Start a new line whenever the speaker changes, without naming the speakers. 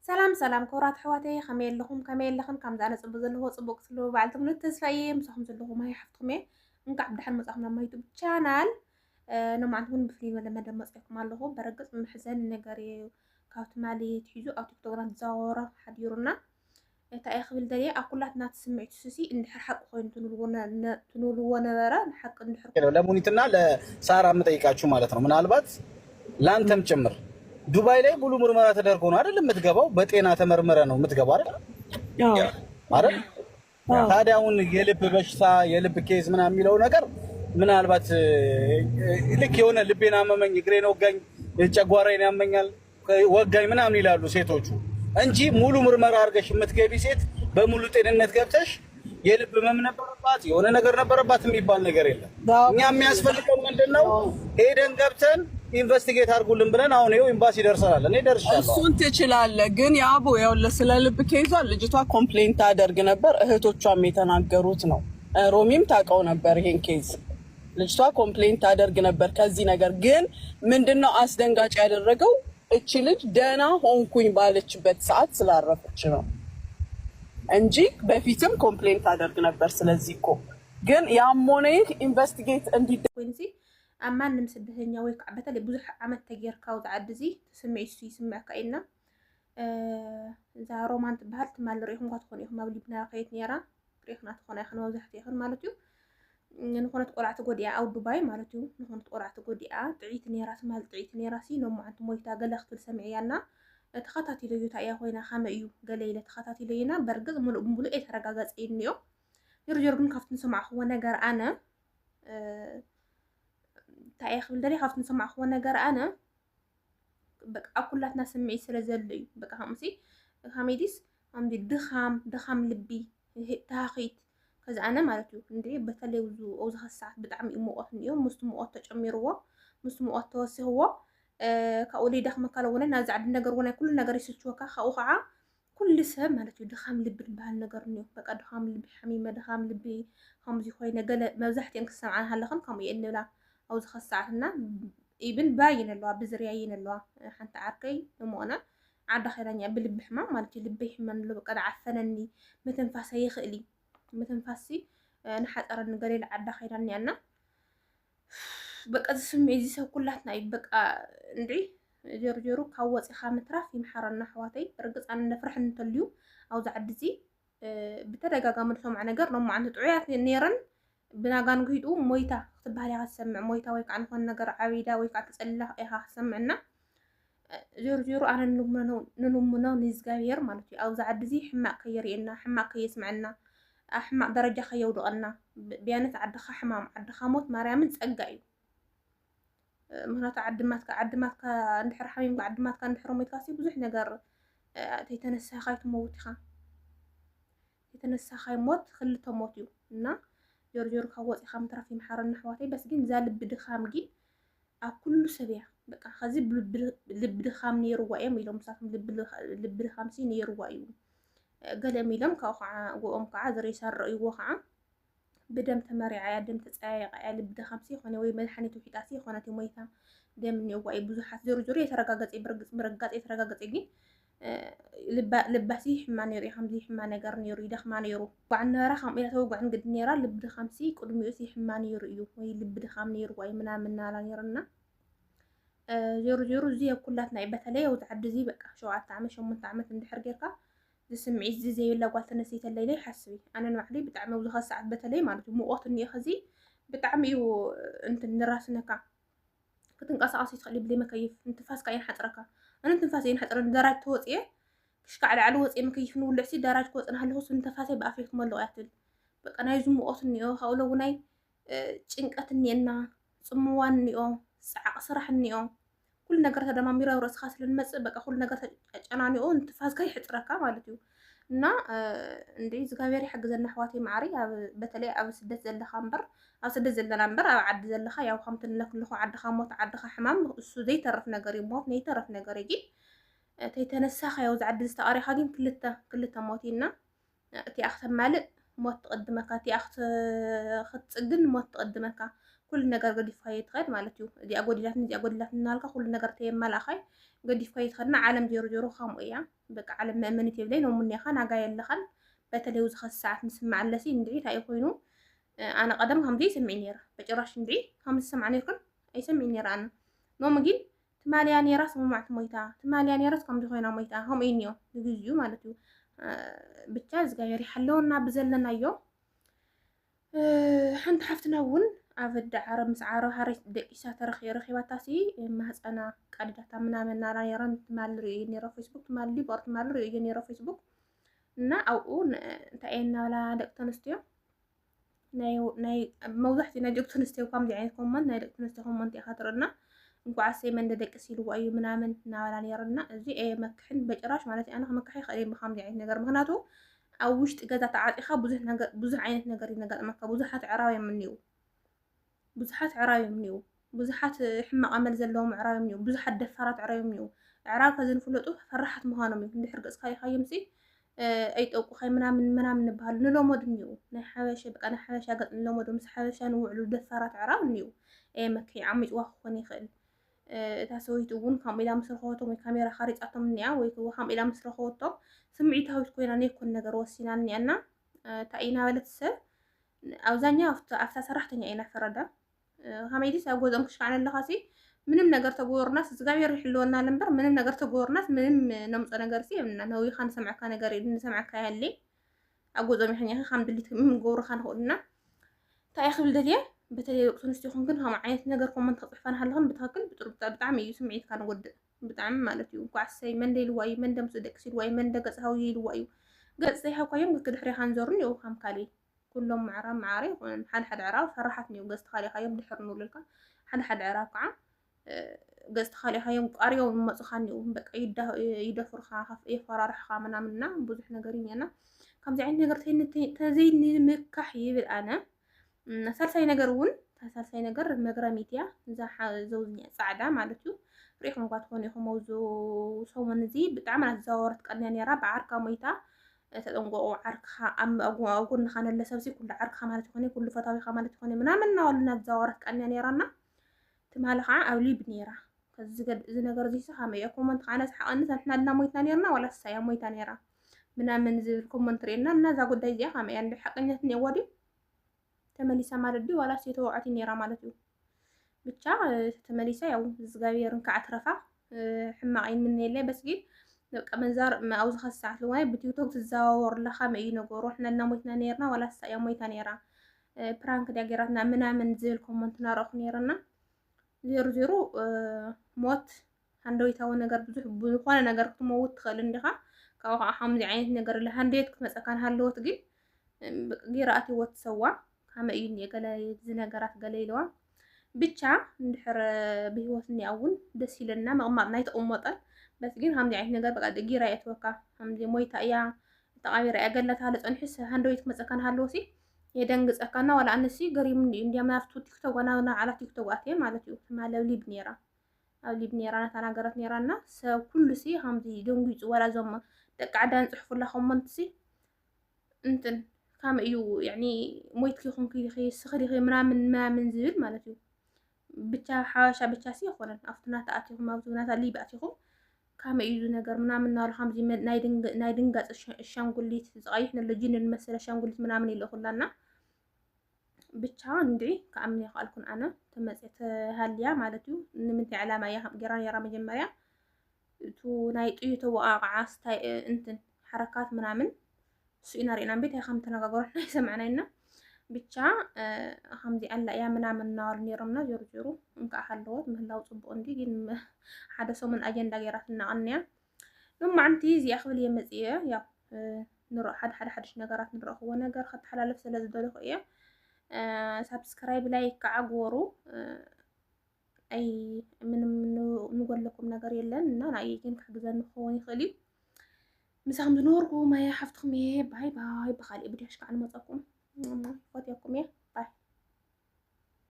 سلام كورات حواتي خميل لخم كم زانة صبزل هو صبوك سلو بعد من التسفية مسحهم زلو ما يحفتهم نقعد دحين مسحنا ما يوتيوب channel نوم عندهم بفري ولا مدى مسحكم الله برقص من حزن نجاري كاوت مالي تحيزو أو تكتوران زورة حد يرونا تأخذ دليل أقولاتنا تسمع تسوسي إن حق خوين تنولونا برا حق إن حق
ለሙኒትና ለሳራ መጠይቃችሁ ማለት ነው ምናልባት ላንተም ጭምር ዱባይ ላይ ሙሉ ምርመራ ተደርጎ ነው አይደል የምትገባው በጤና ተመርመረ ነው የምትገባው አይደል አይደል ታዲያ አሁን የልብ በሽታ የልብ ኬዝ ምናምን የሚለው ነገር ምናልባት ልክ የሆነ ልቤን አመመኝ እግሬን ወጋኝ ጨጓራዬን ያመኛል ወጋኝ ምናምን ይላሉ ሴቶቹ እንጂ ሙሉ ምርመራ አድርገሽ የምትገቢ ሴት በሙሉ ጤንነት ገብተሽ የልብ ህመም ነበረባት የሆነ ነገር ነበረባት የሚባል ነገር የለም። እኛ የሚያስፈልገው ምንድነው ሄደን ገብተን ኢንቨስቲጌት አድርጉልን ብለን አሁን ይኸው ኤምባሲ ደርሰናል። እኔ ደርሻለሁ።
እሱን ትችላለህ ግን ያቦ ያው ስለ ልብ ኬዟ ልጅቷ ኮምፕሌንት አደርግ ነበር እህቶቿም የተናገሩት ነው። ሮሚም ታውቀው ነበር ይሄን ኬዝ ልጅቷ ኮምፕሌንት አደርግ ነበር ከዚህ ነገር ግን ምንድነው አስደንጋጭ ያደረገው እቺ ልጅ ደህና ሆንኩኝ ባለችበት ሰዓት ስላረፈች ነው እንጂ በፊትም ኮምፕሌንት አደርግ ነበር ስለዚህ እኮ ግን ያሞኔት ኢንቨስቲጌት እንዲደረግ
أمانم سدهنيا ويك عبتلي بزح عمل تغيير كاو تعدزي تسمعي سي سمع كاينا إذا رومان تبهلت مال ريحهم غتكون يهم مبلي بنا قيت نيرا ريحنا تكون يخن وزحتي يخن مالتيو نكون تقرع تقوديا أو دبي مالتيو نكون تقرع تقوديا تعيت نيرا مال تعيت نيرا سي نوم عند مويتا قلخت السمعيانا تخطاتي ليو تايا خوينا خامئيو قليلة تخطاتي لينا برقز ملو بمبلو إيه ترقاقز إنيو يرجرقن كافت نسمع هو نقر أنا تأخذ دليل خافت نسمع هو نجار أنا بق أكلاتنا سمعي سرزلي بق همسي هميديس هم دي دخام لبي تاخيت كذا أنا مالتو ندري بتلي وزو أوزها الساعة بتعمي مؤقت اليوم مستمؤقت تجميروا مستمؤقت توسهوا كأولي دخم كلونا نازع النجار ونا كل نجار يسوتشوكا خوخعة كل سهم مالتو دخام لبي بهالنجار نيو بق دخام لبي حميمة دخام لبي همزي خوي نجال مزحتي انك سمع هلا خم كم يقلنا لا أو زخصعنا ابن باين اللوا بزريين اللوا حتى عركي نمونا عاد خيرانيا بلب حمام مالتي لبي حمان لو قد عفنني متنفاسي يخلي متنفاسي نحط أرد نقليل عاد خيرانيا أنا بقى تسمعي زي سو كلاتنا بقى ندري جرجرو كواتي خامت رافي محرنا حواتي رقص أنا نفرح نتليو أو زعدزي بترجع قامت سمع نجار لما عند تعيات نيران بناقان قيدو مويتا اختبها لها السمع مويتا ويك عن فن نقر عبيدا ويك عتسأله إيها سمعنا جورجورو أنا نلومنا نزقاير مالتي أو زعد زي حماق كيرينا حماق يسمعنا حماق درجة خيودو أنا بيانت عدخا حمام عدخا موت مريم تسقايو مهنات عدماتك نحر حميم عدماتك نحر ميتكاسي بزح نقر تيتنسا خايت موتخا تيتنسا خاي موت خلتو موتيو نا جورجور كواتي خام ترى في محرنا حواتي بس جين زال بدخام جين أكل سبيع بقى خزيب لبدخام نيرو وأيام يلوم ساكم لبدخام سين نيرو وأيام قال ميلم كوقع وأم كعذر يسر رأي وقع بدم تمري عادم تسايق لبدخام سي خنا وي ملحني توحيتاسي خنا تميتا دم نيوعي بزحات جورجور يترقاقت برقات يترقاقت جين لباسي حماني ري حمزي حماني قر نيرو يدخ ماني يرو وعنا رخم إلى توقع عن قد نيرا لبد خمسي كل ميوسي حماني يرو وي لبد خام نيرو وي منا لا نيرنا جورو زي كلاتنا عبتها ليه وتعد زي بقى شو عتعمل شو من تعمل ندحر جيركا تسمعي زي ولا قالت نسيت الليلة حسبي أنا نوعلي بتعمل وزخ ساعات بتلي مالتي مو وقت إني خزي بتعمي وأنت نراسنا كا كنت نقص عصي تخلي بلي مكيف أنت فاس كاين حتركا أنا تنفاسي حتى دارات توت إيه كشك على وصي مكيف نقول لعسي دارات كوت أنا هالهوس تنفاسي بقى فيك ملو قاتل بقى أنا يزوم وقتني أو هقوله وناي تشنقتني أنا صمواني أو صراحني أو كل نجار هذا ما ميرا ورس خاص للمس بقى كل نجار أنا أو تنفاس كاي حتركا مالتيو نا ندي زغاويري حق زلنا حواتي معري بتلي أو سدت زل خامبر أو سدت زل نمبر أو عد زل خا يا خامت لك له عد خاموت عد حمام السودي تعرف نجاري موت ني تعرف نجاري جي تيتنسا خيوز عد استقاري خاجين كلتا موتينا تي أخت مالك موت تقدمك تي أخت خت سجن موت تقدمك كل ነገር ገዲፍካ ይትኸድ ማለት እዩ እዚ ኣጎዲላት እናልካ ኩሉ ነገር ተየማላኻይ ገዲፍካ ይትኸድና ዓለም ዜሮ ዜሮ ከምኡ እያ በቃ ዓለም መእመኒት የብለይ ነው ሙኒኻ ናጋ የለኻን በተለይ ውዝ ሰዓት ንስማዕ ኣለሲ እንድዒ ታይ ኮይኑ ኣነ ቀደም ከምዚ ይስምዕ ነይረ በጭራሽ እንድዒ ከም ዝሰማዕ ነይርኩን ኣይሰምዕ ነይረ ኣነ ኖም ግን ትማልያ ነይራ ስሙማዕት ሞይታ ትማልያ ነይራስ ከምዚ ኮይና ሞይታ ከም እኒዮ ንግዚኡ ማለት እዩ ብቻ ዝጋየር ይሓለውና ብዘለናዮ ሓንቲ ሓፍትና እውን ኣብ ዳዕረ ምስ ዓረ ሃረይ ደቂሳ ረኺባታሲ ማህፀና ቀዲዳታ ምናምን ናራ ነይራ ትማልሪ ነይራ ፌስቡክ ትማልሪ በር ትማልሪ ነይራ ፌስቡክ እና ኣብኡ እንታይ እናብላ ደቂ ተንስትዮ ናይ መብዛሕትኡ ናይ ደቂ ተንስትዮ ከምዚ ዓይነት ኮመንት ናይ ደቂ ተንስትዮ ኮመንት ኢኻ ትርእና እንኳዓሰይ መንደ ደቅስ ኢልዎ እዩ ምናምን እናበላ ነይርና እዚ መክሕን በጭራሽ ማለት ኣነ ከመክሕ ይኽእል ብከምዚ ዓይነት ነገር ምክንያቱ ኣብ ውሽጢ ገዛ ተዓጢኻ ብዙሕ ዓይነት ነገር ይነጋጥመካ ብዙሓት ዕራብዮም እኒኡ ብዙሓት ሕማቕ ኣመል ዘለዎም ዕራብዮም እኒኡ ብዙሓት ደፋራት ዕራብዮም እኒኡ ዕራብ ከዝንፍለጡ ፈራሓት ምዃኖም እዩ እንድሕር ገጽካ ይኻዮም ሲ ኣይጠቁኸይ ምናምን ንበሃሉ ንለመዱ እኒኡ ናይ ሓበሻ በቃ ናይ ሓበሻ ገጽ ንለመዱ ምስ ሓበሻ ንውዕሉ ደፋራት ዕራብ እኒኡ መክሒ ዓሚፅዋ ክኾን ይኽእል እታ ሰበይቲ እውን ከምኡ ኢላ ምስ ረኸበቶም ወይ ካሜራ ካሪፃቶም እኒኣ ወይ ከምኡ ኢላ ምስ ረኸበቶም ስምዒታዊት ኮይና ነይኮን ነገር ወሲና እኒኣና እንታይ ኢና በለት ሰብ ኣብዛኛው ኣፍታ ሰራሕተኛ ኢና ፈረዳ ከመይ ድስ ኣብ ገዝኦም ክሽካዕነ ኣለኻ ሲ ምንም ነገር ተጎርናስ እግዚአብሔር ይሕልወና ለምበር ምንም ነገር ተጎርናስ ምንም ነምጾ ነገር ሲ የምና ነዊኻ ንሰምዓካ ነገር ንሰምዓካ ያለ ኣብ ገዝኦም ይሕኛኺ ከም ድሊት ምገብሩኻ ንኽእሉና እንታይ ክብል ደልየ በተለይ ደቂ ተንስትዮ ግን ከም ዓይነት ነገር ኮመንት ከፅሕፋን ሃለኽን ብትክክል ብጣዕሚ እዩ ስምዒትካ ንጎድእ ብጣዕሚ ማለት እዩ ጓዕሰይ መንደ ኢልዋ እዩ መንደ ምስ ደቅሲ ኢልዋ እዩ መንደ ገፅሃዊ ኢልዋ እዩ ገጽ ዘይሃብካዮም ክድሕሪኻ ንዞሩን እዩ ከም ካሊእ ኩሎም ማዕረ ይኹን ሓደ ዕራብ ፈራሓት ነው ገጽ ተኻሊኻዮም ድሕር ንብልልካ ሓደ ዕራብ ከዓ ገጽ ተኻሊኻዮም ቃርዮም መጽኻን እዩ በቃ ይደፍርኻ ይፈራርሕኻ ምናምንና ብዙሕ ነገር ይኛና ከምዚ ዓይነት ነገር ተዘይኒ ምካሕ ይብል ኣነ ሳልሳይ ነገር እውን ሳልሳይ ነገር መግረሚትያ እዛ ዘውዝኛ ጻዕዳ ማለት እዩ ሪኢኹም እንኳ ትኾኑ ኢኹም ኣውዙ ሰሞን እዚ ብጣዕሚ ናትዘዋወረት ቀንያ ነይራ ብዓርካ ሞይታ ተጠንቆቑ ዓርካ ኣብ ጎንኻ ነለ ሰብሲ ኩሉ ዓርካ ማለት ይኾነ ኩሉ ፈታዊኻ ማለት ይኾነ ምናምን እናበሉ ናትዘዋወረት ቀንያ ነይራና ትማሊ ከዓ ኣብ ሊብ ነይራ እዚ ነገር እዚ ከመይ እያ ኮመንት ከዓ ነስሓቐንስ ንሕና ድና ሞይትና ነርና ዋላ ሳያ ሞይታ ነይራ ምናምን ዝብል ኮመንት ርኢና እና እዛ ጉዳይ እዚኣ ከመይ እያ ሓቀኛት እኒአዋ ድዩ ተመሊሳ ማለት ድዩ ዋላ ተወዓቲ ነይራ ማለት እዩ ብቻ ተመሊሳ ያው እግዚአብሔርን ከዓትረፋ ሕማቕ ምን የለ በስ ግን በቃ መንዛር ኣውዝ ኸሳዓት ለዋይ በቲክቶክ ትዘዋወር ለኻ መይ ነገሩ እሕና ልና ሞይትና ነርና ዋላ ሳያ ሞይታ ነይራ ፕራንክ ዳገራትና ምናምን ዝብል ኮመንት ናረኹ ነይርና ዜሮ ሞት ሃንደዊታዊ ነገር ብዙሕ ዝኾነ ነገር ክትመውት ትኽእል እንዲኻ ካብኡ ከዓ ከምዚ ዓይነት ነገር ለሃንደየት ክትመፀካን ሃለወት ግን ጌራኣት ህይወት ሰዋ ከመይ እዩ እኒአ ገለ ዝነገራት ገለ ኢለዋ ብቻ እንድሕር ብህይወት እኒኣ ደስ ይለና መቕማጥ ናይ ተቐመጠን በስ ግን ከምዚ ዓይነት ነገር በቃ ጊራ እየትወካ ከምዚ ሞይታ እያ ተቓቢራ እያ ገላታ ለፀንሕስ ሃንደዊት ክመፀካን ሃለወሲ የደንግፀካና ዋላ ኣነሲ ገሪም እንዲያ ናብቱ ቲክቶክ ዋና ዓላ ቲክቶክ ኣትየ ማለት እዩ ትማል ኣብ ሊብ ኔራ ናተናገረት ኔራና ሰብ ኩሉ ሲ ከምዚ ደንጊፁ ዋላ ዞም ደቂ ዓዳ ንፅሕፉላ ኮመንት ሲ እንትን ካም እዩ ያኒ ሞይት ኪኹን ኪኺ ስኽሪኺ ምናምን ዝብል ማለት እዩ ብቻ ሓዋሻ ብቻ ሲ ይኾነን ኣብቱና ተኣቲኹም ኣብቱናታ ሊብ ኣቲኹም ካም እዩ ነገር ምናምን ናሉ ከምዚ ናይ ድንጋፅ ሻንጉሊት ዝቐይሕ ነሎ ጅን ንመስለ ሻንጉሊት ምናምን ይልኹላና ብቻ እንድዒ ከኣምን ይኽኣልኩን ኣነ ተመፅት ሃልያ ማለት እዩ ንምንታይ ዕላማ እያ ጌራ ነራ መጀመርያ እቱ ናይ ጥይቶ ወቃቕዓ ስታይ እንትን ሓረካት ምናምን ስኢና ሪእና ቤት ከም ተነጋገሩና ይሰምዕናይና ብቻ ከምዚ ኣላ እያ ምናምን እናበሉ ነይሮምና ዜሮ እንከዓ ሃለወት ምህላው ፅቡቅ እንዲ ግን ሓደ ሰሙን ኣጀንዳ ገይራት እናቐንያ ሎማዓንቲ እዚኣ ክብል እየ መፅየ ያው ንርኢ ሓድሽ ነገራት ንረኽቦ ነገር ከተሓላለፍ ስለ ዝደለኹ እየ ሳብስክራይብ ላይ ከዓ ጎሩ ኣይ ምንም ንጎለኩም ነገር የለን እና ናይ ግን ክሕግዘኒ ክኸውን ይኽእል እዩ مسام دنوركم ما يحفتكم باي باي بخالي بدي أشكع المطاقم فاتيكم